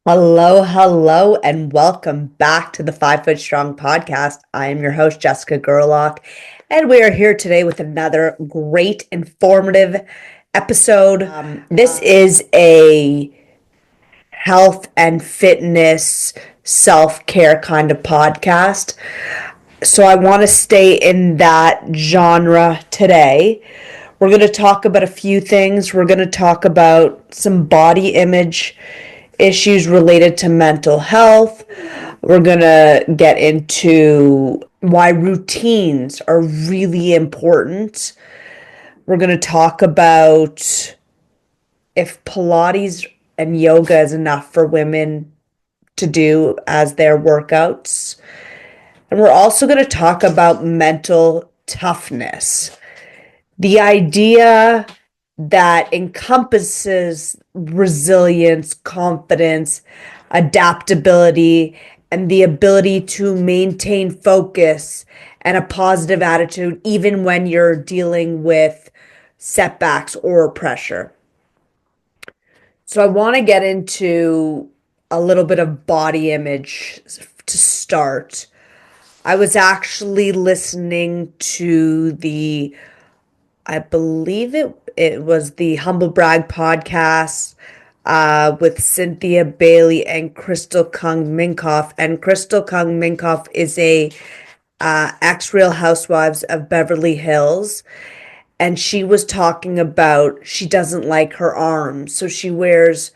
Hello, hello, and welcome back to the 5 Foot Strong podcast. I am your host, Jessica Gerlock, and we are here today with another great, informative episode. This is a health and fitness, self care kind of podcast. So I want to stay in that genre today. We're going to talk about a few things. We're going to talk about some body image issues related to mental health. We're going to get into why routines are really important. We're going to talk about if Pilates and yoga is enough for women to do as their workouts. And we're also going to talk about mental toughness. The idea that encompasses resilience, confidence, adaptability, and the ability to maintain focus and a positive attitude even when you're dealing with setbacks or pressure. So I want to get into a little bit of body image to start. I was actually listening to I believe it was the Humble Brag podcast with Cynthia Bailey and Crystal Kung Minkoff. And Crystal Kung Minkoff is a ex-Real Housewives of Beverly Hills. And she was talking about she doesn't like her arms, so she wears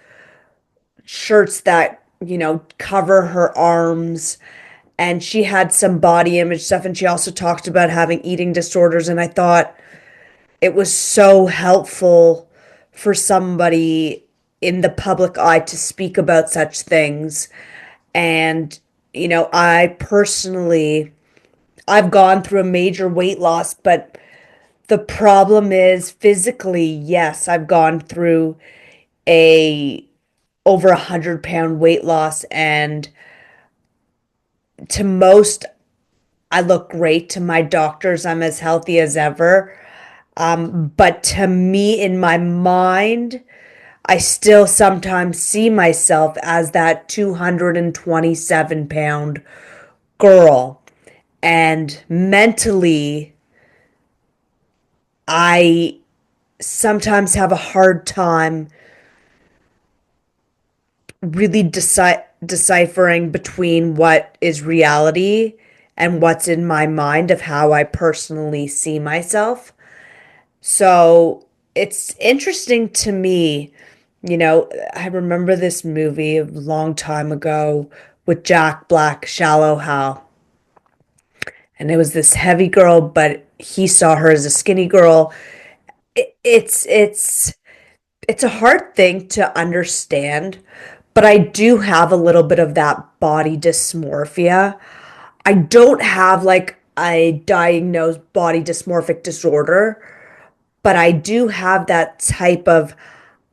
shirts that cover her arms, and she had some body image stuff, and she also talked about having eating disorders. And I thought it was so helpful for somebody in the public eye to speak about such things. And I personally, I've gone through a major weight loss, but the problem is physically, yes, I've gone through a over 100 pound weight loss, and to most I look great. To my doctors, I'm as healthy as ever. But to me, in my mind, I still sometimes see myself as that 227 pound girl. And mentally, I sometimes have a hard time really deciphering between what is reality and what's in my mind of how I personally see myself. So it's interesting to me. I remember this movie a long time ago with Jack Black, Shallow Hal. And it was this heavy girl, but he saw her as a skinny girl. It's a hard thing to understand, but I do have a little bit of that body dysmorphia. I don't have like a diagnosed body dysmorphic disorder, but I do have that type of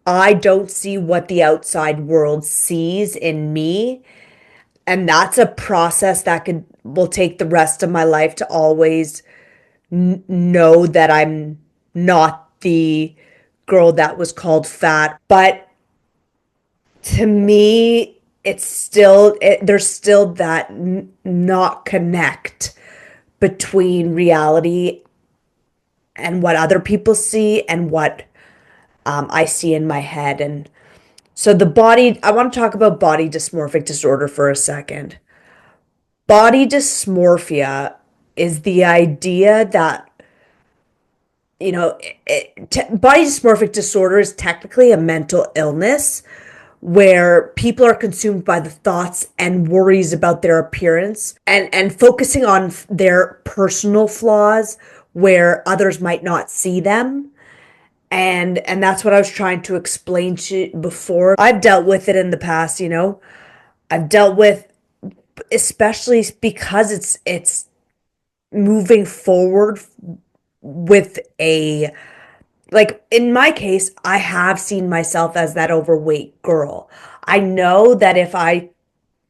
I don't see what the outside world sees in me. And that's a process that will take the rest of my life to always know that I'm not the girl that was called fat. But to me, there's still that not connect between reality and what other people see and what I see in my head. And so I want to talk about body dysmorphic disorder for a second. Body dysmorphia is the idea that, body dysmorphic disorder is technically a mental illness where people are consumed by the thoughts and worries about their appearance and focusing on their personal flaws where others might not see them. And that's what I was trying to explain to before. I've dealt with it in the past. I've dealt with, especially because it's moving forward with a, like in my case, I have seen myself as that overweight girl. I know that if I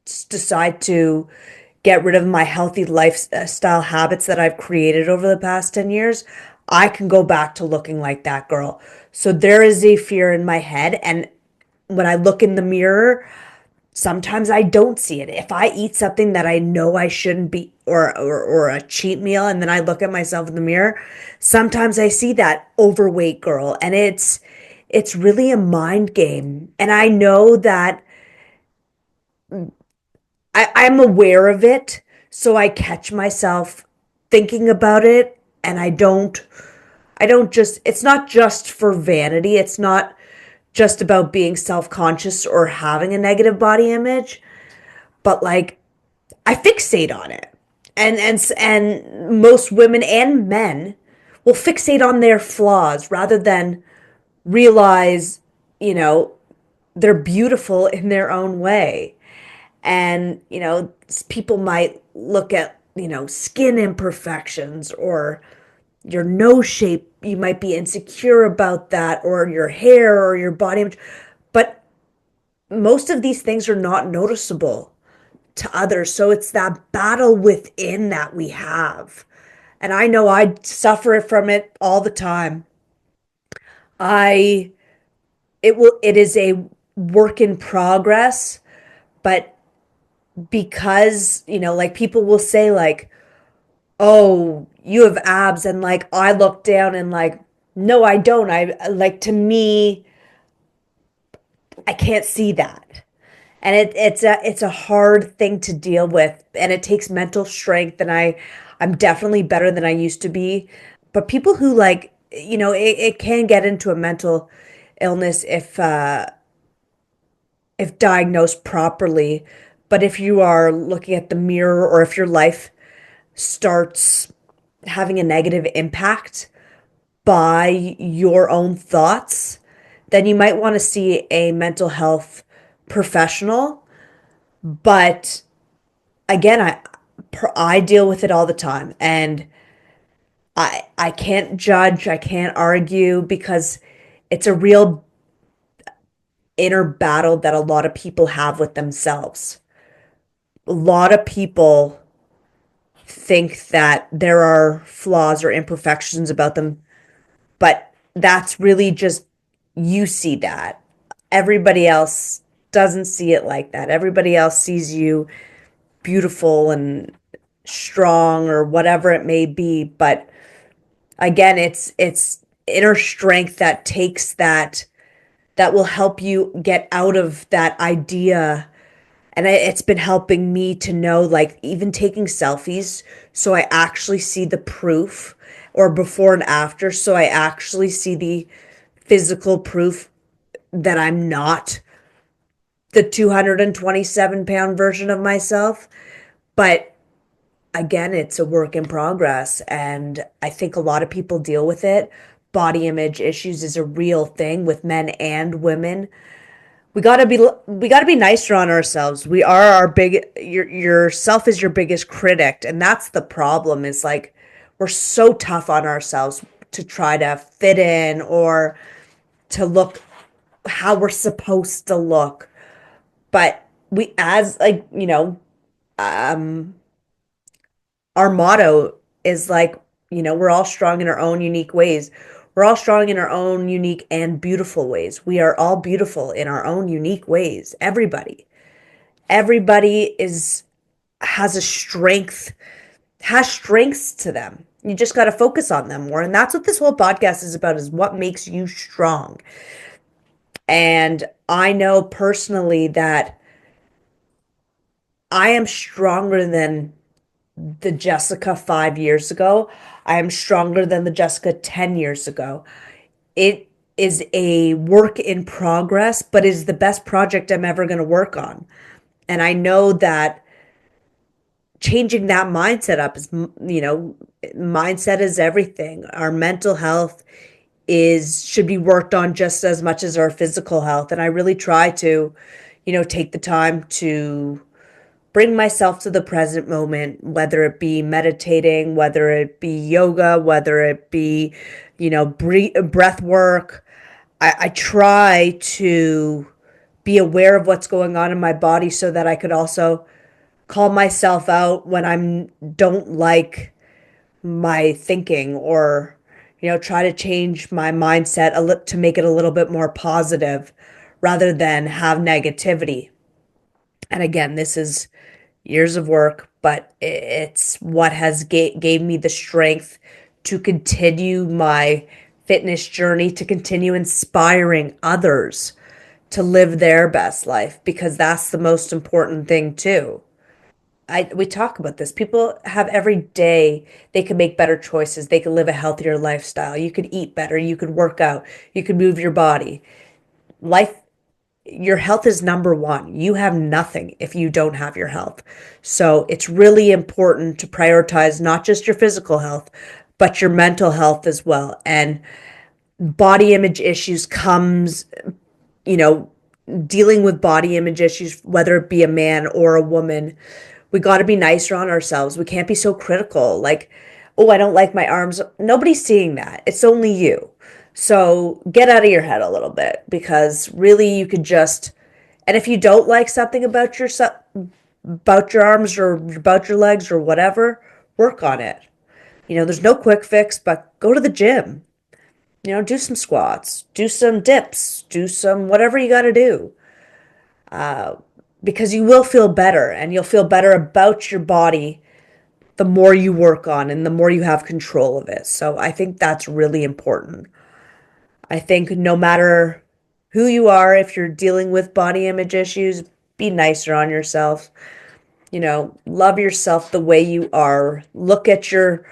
decide to get rid of my healthy lifestyle habits that I've created over the past 10 years, I can go back to looking like that girl. So there is a fear in my head. And when I look in the mirror, Sometimes I don't see it. If I eat something that I know I shouldn't be, or a cheat meal, and then I look at myself in the mirror, sometimes I see that overweight girl, and it's really a mind game. And I know that I'm aware of it, so I catch myself thinking about it, and I don't just, it's not just for vanity. It's not just about being self-conscious or having a negative body image, but like I fixate on it. And most women and men will fixate on their flaws rather than realize, you know, they're beautiful in their own way. And, people might look at, skin imperfections or your nose shape. You might be insecure about that, or your hair or your body image. But most of these things are not noticeable to others. So it's that battle within that we have. And I know I suffer from it all the time. I it is a work in progress, but because, like people will say like, "Oh, you have abs," and like I look down and like, "No, I don't." I like, to me, I can't see that. And it's a hard thing to deal with, and it takes mental strength, and I'm definitely better than I used to be. But people who like, it can get into a mental illness if diagnosed properly. But if you are looking at the mirror, or if your life starts having a negative impact by your own thoughts, then you might want to see a mental health professional. But again, I deal with it all the time, and I can't judge, I can't argue, because it's a real inner battle that a lot of people have with themselves. A lot of people think that there are flaws or imperfections about them, but that's really just, you see that. Everybody else doesn't see it like that. Everybody else sees you beautiful and strong, or whatever it may be. But again, it's inner strength that takes that will help you get out of that idea. And it's been helping me to know, like, even taking selfies, so I actually see the proof, or before and after, so I actually see the physical proof that I'm not the 227-pound version of myself. But again, it's a work in progress, and I think a lot of people deal with it. Body image issues is a real thing with men and women. We got to be nicer on ourselves. We are our big yourself is your biggest critic, and that's the problem. Is like, we're so tough on ourselves to try to fit in, or to look how we're supposed to look. But we, as like, our motto is like, we're all strong in our own unique ways. We're all strong in our own unique and beautiful ways. We are all beautiful in our own unique ways. Everybody is has a strength, has strengths to them. You just got to focus on them more. And that's what this whole podcast is about, is what makes you strong. And I know personally that I am stronger than the Jessica 5 years ago. I am stronger than the Jessica 10 years ago. It is a work in progress, but is the best project I'm ever going to work on. And I know that changing that mindset up is, mindset is everything. Our mental health is should be worked on just as much as our physical health. And I really try to, take the time to bring myself to the present moment, whether it be meditating, whether it be yoga, whether it be, breath work. I try to be aware of what's going on in my body, so that I could also call myself out when I'm don't like my thinking, or try to change my mindset to make it a little bit more positive rather than have negativity. And again, this is years of work, but it's what has gave me the strength to continue my fitness journey, to continue inspiring others to live their best life, because that's the most important thing too. We talk about this. People have every day they can make better choices. They can live a healthier lifestyle. You could eat better. You could work out. You could move your body. Life, your health is number one. You have nothing if you don't have your health. So it's really important to prioritize not just your physical health, but your mental health as well. And body image issues comes, you know, dealing with body image issues, whether it be a man or a woman, we got to be nicer on ourselves. We can't be so critical. Like, oh, I don't like my arms. Nobody's seeing that. It's only you. So get out of your head a little bit, because really you could just, and if you don't like something about yourself, about your arms or about your legs or whatever, work on it. There's no quick fix, but go to the gym. Do some squats, do some dips, do some whatever you got to do, because you will feel better, and you'll feel better about your body the more you work on and the more you have control of it. So I think that's really important. I think no matter who you are, if you're dealing with body image issues, be nicer on yourself. Love yourself the way you are. Look at your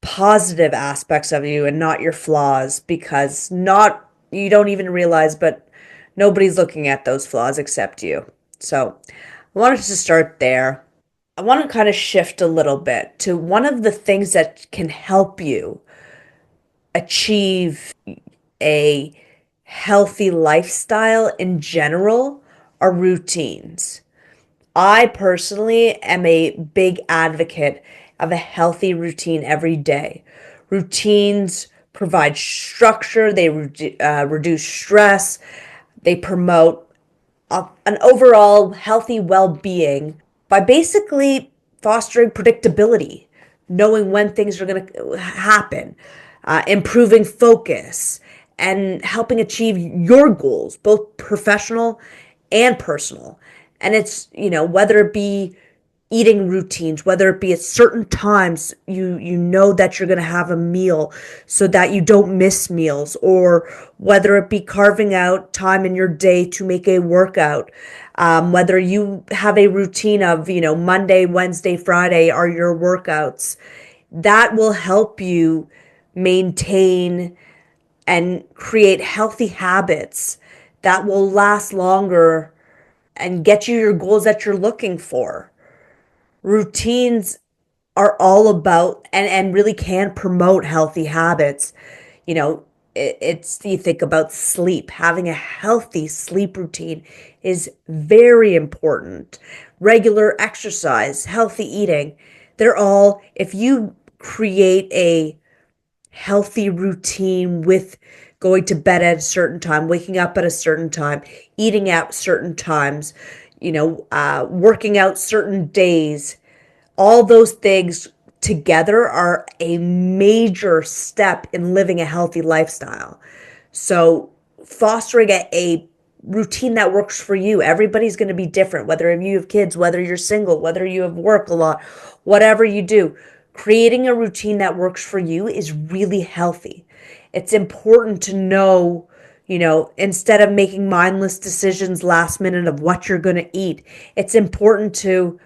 positive aspects of you and not your flaws, because not you don't even realize, but nobody's looking at those flaws except you. So I wanted to start there. I want to kind of shift a little bit to one of the things that can help you achieve a healthy lifestyle in general are routines. I personally am a big advocate of a healthy routine every day. Routines provide structure, they reduce stress, they promote an overall healthy well being by basically fostering predictability, knowing when things are going to happen, improving focus, and helping achieve your goals, both professional and personal. And it's, whether it be eating routines, whether it be at certain times you know that you're going to have a meal so that you don't miss meals, or whether it be carving out time in your day to make a workout, whether you have a routine of, Monday, Wednesday, Friday are your workouts, that will help you maintain and create healthy habits that will last longer and get you your goals that you're looking for. Routines are all about and really can promote healthy habits. You know, it's you think about sleep, having a healthy sleep routine is very important. Regular exercise, healthy eating, they're all, if you create a healthy routine with going to bed at a certain time, waking up at a certain time, eating at certain times, working out certain days, all those things together are a major step in living a healthy lifestyle. So, fostering a routine that works for you. Everybody's going to be different, whether you have kids, whether you're single, whether you have work a lot, whatever you do. Creating a routine that works for you is really healthy. It's important to know, instead of making mindless decisions last minute of what you're going to eat, it's important to,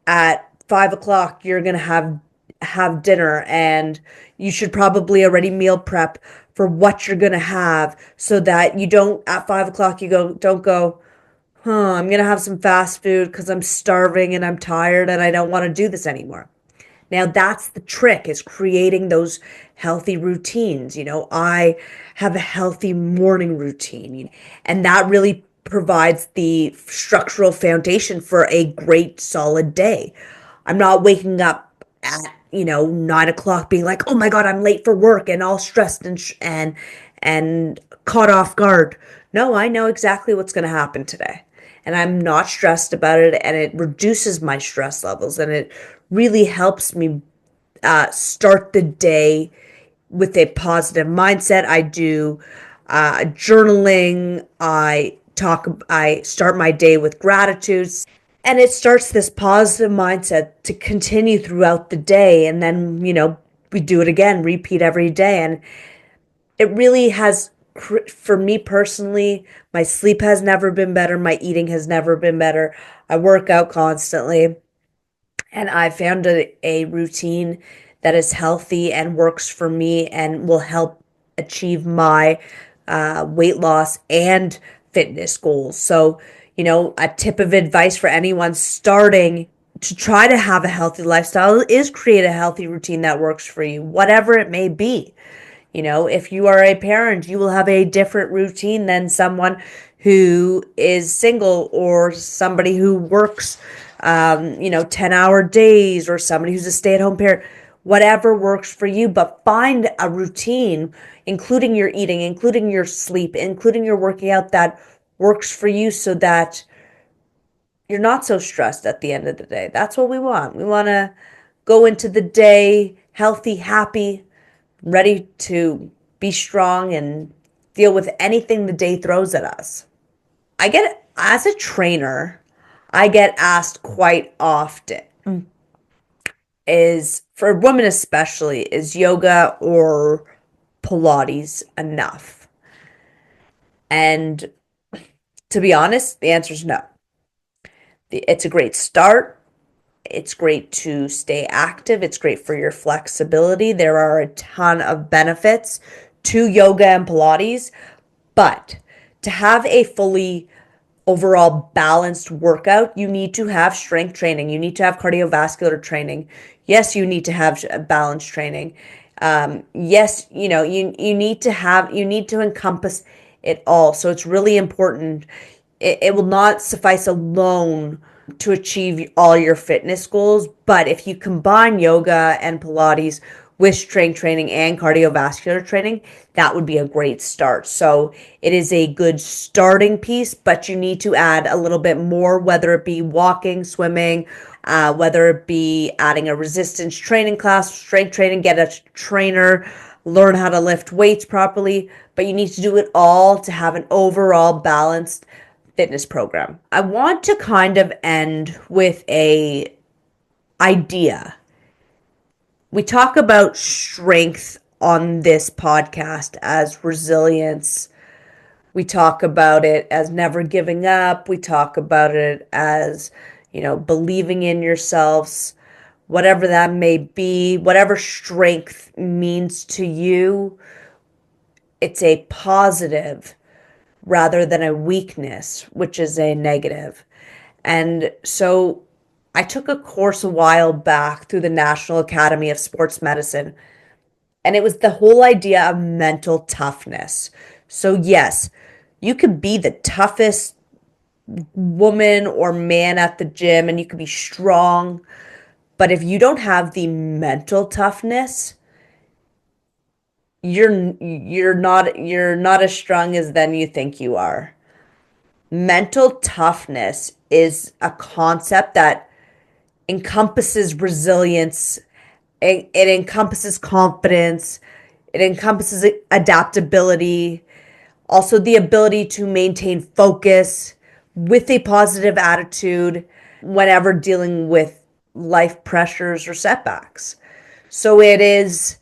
at 5 o'clock you're gonna have dinner, and you should probably already meal prep for what you're gonna have, so that you don't at 5 o'clock don't go, I'm gonna have some fast food because I'm starving and I'm tired and I don't want to do this anymore. Now that's the trick, is creating those healthy routines. I have a healthy morning routine, and that really provides the structural foundation for a great solid day. I'm not waking up at, 9 o'clock being like, oh my God, I'm late for work and all stressed and caught off guard. No, I know exactly what's going to happen today. And I'm not stressed about it, and it reduces my stress levels, and it really helps me start the day with a positive mindset. I do journaling. I I start my day with gratitude, and it starts this positive mindset to continue throughout the day. And then, we do it again, repeat every day. And it really has, for me personally, my sleep has never been better. My eating has never been better. I work out constantly, and I found a routine that is healthy and works for me and will help achieve my weight loss and fitness goals. So, a tip of advice for anyone starting to try to have a healthy lifestyle is create a healthy routine that works for you, whatever it may be. If you are a parent, you will have a different routine than someone who is single, or somebody who works, 10-hour days, or somebody who's a stay-at-home parent. Whatever works for you, but find a routine, including your eating, including your sleep, including your working out, that works for you so that you're not so stressed at the end of the day. That's what we want. We want to go into the day healthy, happy, ready to be strong and deal with anything the day throws at us. As a trainer, I get asked quite often, is, for women especially, is yoga or Pilates enough? And to be honest, the answer is no. It's a great start. It's great to stay active. It's great for your flexibility. There are a ton of benefits to yoga and Pilates, but to have a fully overall balanced workout, you need to have strength training. You need to have cardiovascular training. Yes, you need to have balance training. Yes, you need to encompass it all. So it's really important. It will not suffice alone to achieve all your fitness goals, but if you combine yoga and Pilates with strength training and cardiovascular training, that would be a great start. So it is a good starting piece, but you need to add a little bit more, whether it be walking, swimming, whether it be adding a resistance training class, strength training, get a trainer, learn how to lift weights properly, but you need to do it all to have an overall balanced fitness program. I want to kind of end with a idea. We talk about strength on this podcast as resilience. We talk about it as never giving up. We talk about it as, believing in yourselves, whatever that may be, whatever strength means to you. It's a positive rather than a weakness, which is a negative. And so I took a course a while back through the National Academy of Sports Medicine, and it was the whole idea of mental toughness. So, yes, you could be the toughest woman or man at the gym and you could be strong, but if you don't have the mental toughness, you're not as strong as then you think you are. Mental toughness is a concept that encompasses resilience. It encompasses confidence. It encompasses adaptability. Also, the ability to maintain focus with a positive attitude whenever dealing with life pressures or setbacks. So, it is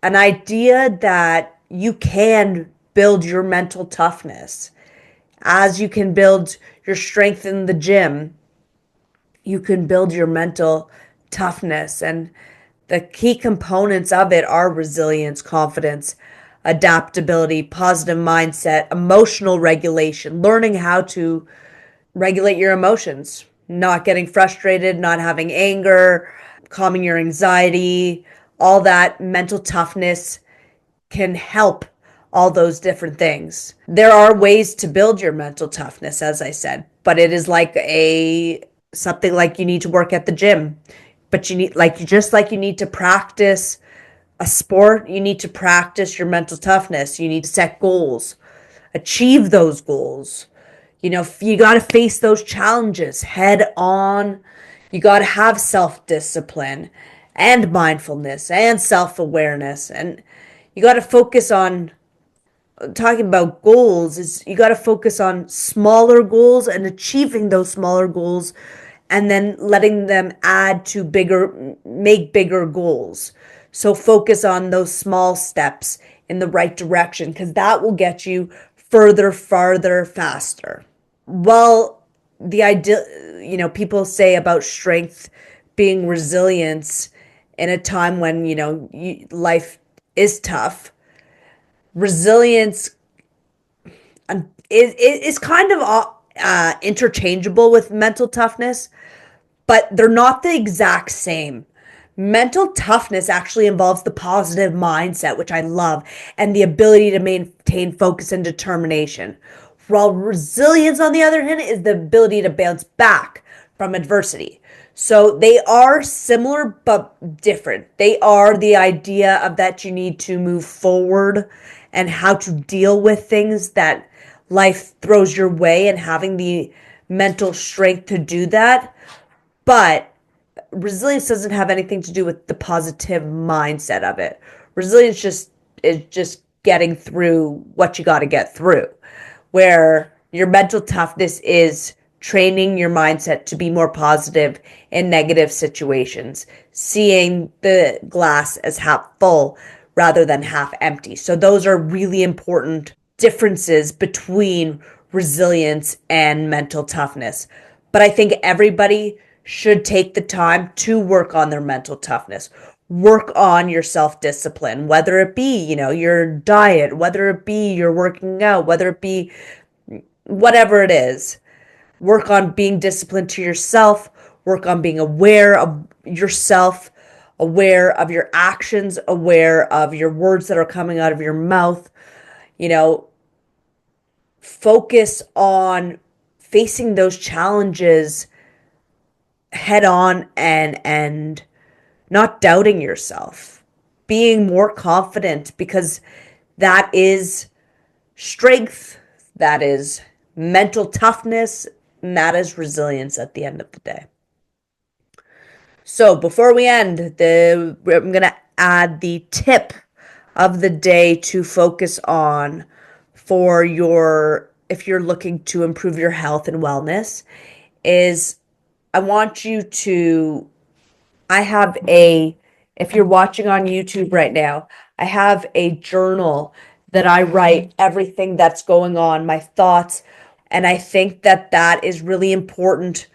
an idea that you can build your mental toughness. As you can build your strength in the gym, you can build your mental toughness. And the key components of it are resilience, confidence, adaptability, positive mindset, emotional regulation, learning how to regulate your emotions, not getting frustrated, not having anger, calming your anxiety. All that mental toughness can help all those different things. There are ways to build your mental toughness, as I said, but it is like something like you need to work at the gym, but you need to practice a sport, you need to practice your mental toughness. You need to set goals, achieve those goals. You got to face those challenges head on. You got to have self-discipline and mindfulness and self-awareness, and you got to focus on talking about goals is you got to focus on smaller goals and achieving those smaller goals and then letting them add to make bigger goals. So focus on those small steps in the right direction because that will get you further, farther, faster. Well, the idea, people say about strength being resilience in a time when, life is tough. Resilience is kind of interchangeable with mental toughness, but they're not the exact same. Mental toughness actually involves the positive mindset, which I love, and the ability to maintain focus and determination. While resilience, on the other hand, is the ability to bounce back from adversity. So they are similar but different. They are the idea of that you need to move forward and how to deal with things that life throws your way and having the mental strength to do that. But resilience doesn't have anything to do with the positive mindset of it. Resilience just is just getting through what you got to get through. Where your mental toughness is training your mindset to be more positive in negative situations, seeing the glass as half full rather than half empty. So those are really important differences between resilience and mental toughness. But I think everybody should take the time to work on their mental toughness. Work on your self-discipline, whether it be, your diet, whether it be your working out, whether it be whatever it is. Work on being disciplined to yourself, work on being aware of yourself, aware of your actions, aware of your words that are coming out of your mouth. You know, focus on facing those challenges head on and not doubting yourself, being more confident because that is strength, that is mental toughness, and that is resilience at the end of the day. So before we end, I'm going to add the tip of the day to focus on for if you're looking to improve your health and wellness is I want you to I have if you're watching on YouTube right now, I have a journal that I write everything that's going on, my thoughts. And I think that that is really important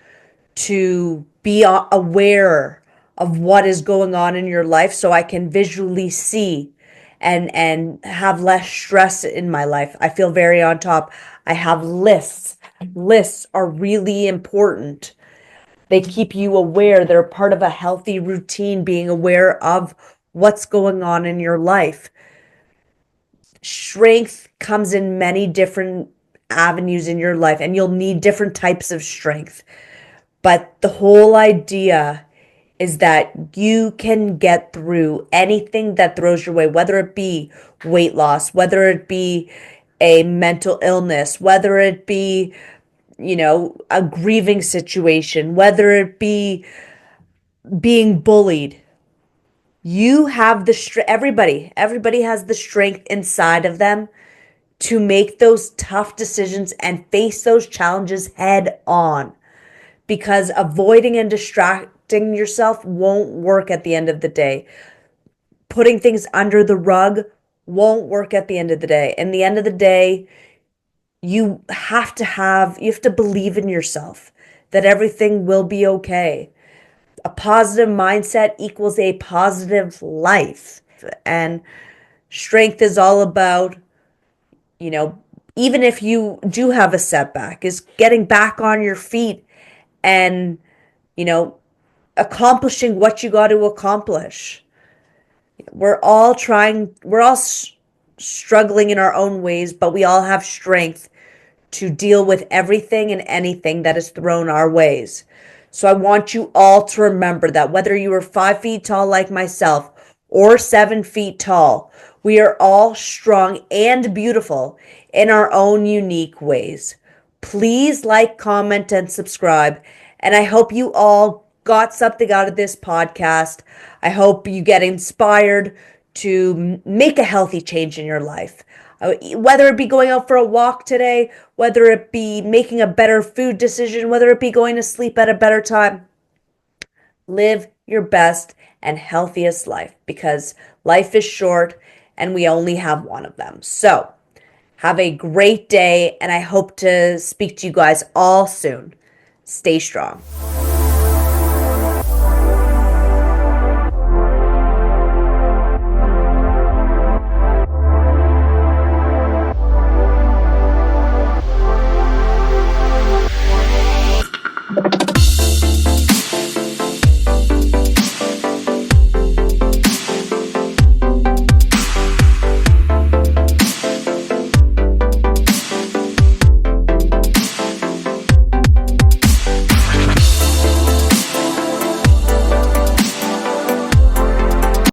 to be aware of what is going on in your life so I can visually see and have less stress in my life. I feel very on top. I have lists. Lists are really important. They keep you aware. They're part of a healthy routine, being aware of what's going on in your life. Strength comes in many different avenues in your life, and you'll need different types of strength. But the whole idea is that you can get through anything that throws your way, whether it be weight loss, whether it be a mental illness, whether it be, a grieving situation, whether it be being bullied. You have the strength, everybody has the strength inside of them to make those tough decisions and face those challenges head on. Because avoiding and distracting yourself won't work at the end of the day. Putting things under the rug won't work at the end of the day. In the end of the day, you have to believe in yourself that everything will be okay. A positive mindset equals a positive life. And strength is all about, even if you do have a setback, is getting back on your feet and, accomplishing what you got to accomplish. We're all struggling in our own ways, but we all have strength to deal with everything and anything that is thrown our ways. So I want you all to remember that whether you are 5 feet tall like myself or 7 feet tall, we are all strong and beautiful in our own unique ways. Please like, comment, and subscribe. And I hope you all got something out of this podcast. I hope you get inspired to make a healthy change in your life. Whether it be going out for a walk today, whether it be making a better food decision, whether it be going to sleep at a better time, live your best and healthiest life because life is short and we only have one of them. So, have a great day, and I hope to speak to you guys all soon. Stay strong.